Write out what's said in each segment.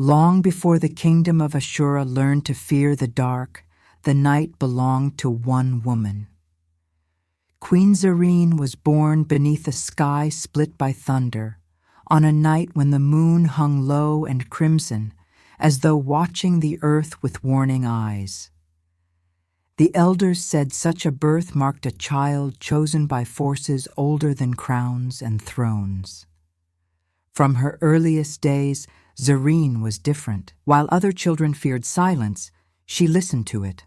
Long before the kingdom of Ashura learned to fear the dark, the night belonged to one woman. Queen Zareen was born beneath a sky split by thunder, on a night when the moon hung low and crimson, as though watching the earth with warning eyes. The elders said such a birth marked a child chosen by forces older than crowns and thrones. From her earliest days, Zareen was different. While other children feared silence, she listened to it.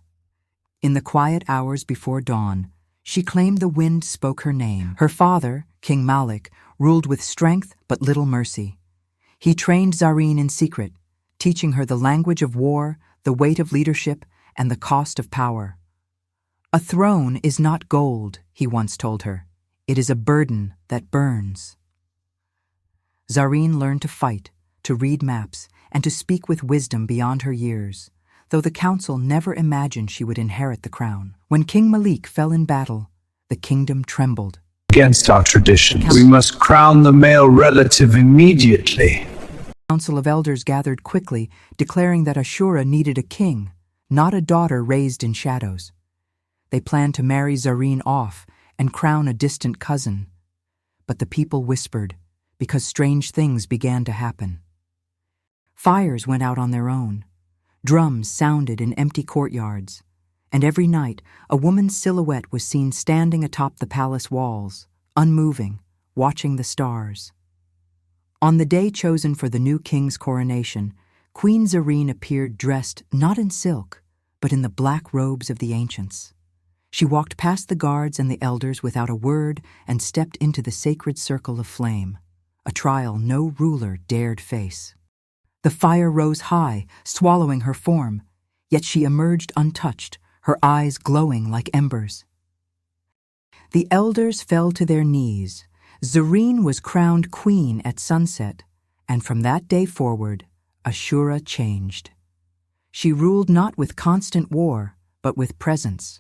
In the quiet hours before dawn, she claimed the wind spoke her name. Her father, King Malik, ruled with strength but little mercy. He trained Zareen in secret, teaching her the language of war, the weight of leadership, and the cost of power. "A throne is not gold," he once told her. "It is a burden that burns." Zareen learned to fight, to read maps, and to speak with wisdom beyond her years, though the council never imagined she would inherit the crown. When King Malik fell in battle, the kingdom trembled. Against our traditions, we must crown the male relative immediately. The council of elders gathered quickly, declaring that Ashura needed a king, not a daughter raised in shadows. They planned to marry Zareen off and crown a distant cousin. But the people whispered, because strange things began to happen. Fires went out on their own. Drums sounded in empty courtyards, and every night a woman's silhouette was seen standing atop the palace walls, unmoving, watching the stars. On the day chosen for the new king's coronation, Queen Zareen appeared dressed not in silk, but in the black robes of the ancients. She walked past the guards and the elders without a word and stepped into the sacred circle of flame, a trial no ruler dared face. The fire rose high, swallowing her form, yet she emerged untouched, her eyes glowing like embers. The elders fell to their knees. Zareen was crowned queen at sunset, and from that day forward, Ashura changed. She ruled not with constant war, but with presence.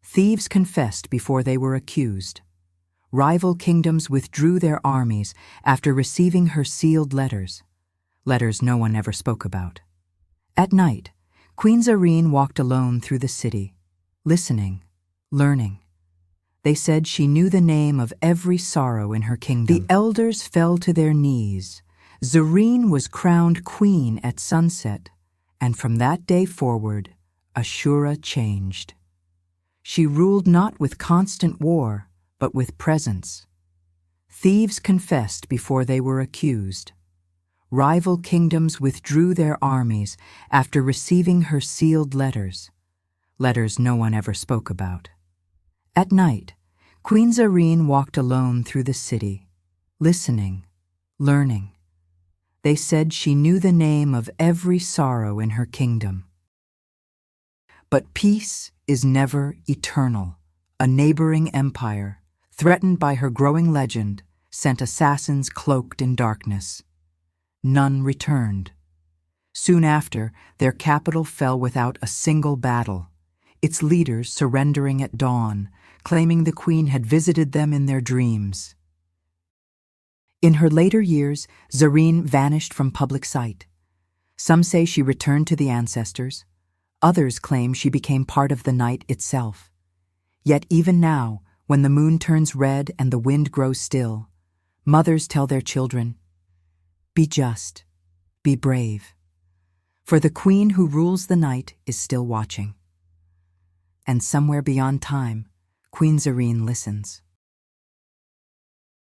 Thieves confessed before they were accused. Rival kingdoms withdrew their armies after receiving her sealed letters no one ever spoke about. At night, Queen Zareen walked alone through the city, listening, learning. They said she knew the name of every sorrow in her kingdom. The elders fell to their knees. Zareen was crowned queen at sunset, and from that day forward, Ashura changed. She ruled not with constant war, but with presence. Thieves confessed before they were accused. Rival kingdoms withdrew their armies after receiving her sealed letters no one ever spoke about. At night, Queen Zareen walked alone through the city, listening, learning. They said she knew the name of every sorrow in her kingdom. But peace is never eternal. A neighboring empire, threatened by her growing legend, sent assassins cloaked in darkness. None returned. Soon after, their capital fell without a single battle, its leaders surrendering at dawn, claiming the queen had visited them in their dreams. In her later years, Zareen vanished from public sight. Some say she returned to the ancestors. Others claim she became part of the night itself. Yet even now, when the moon turns red and the wind grows still, mothers tell their children, "Be just, be brave, for the queen who rules the night is still watching." And somewhere beyond time, Queen Zareen listens.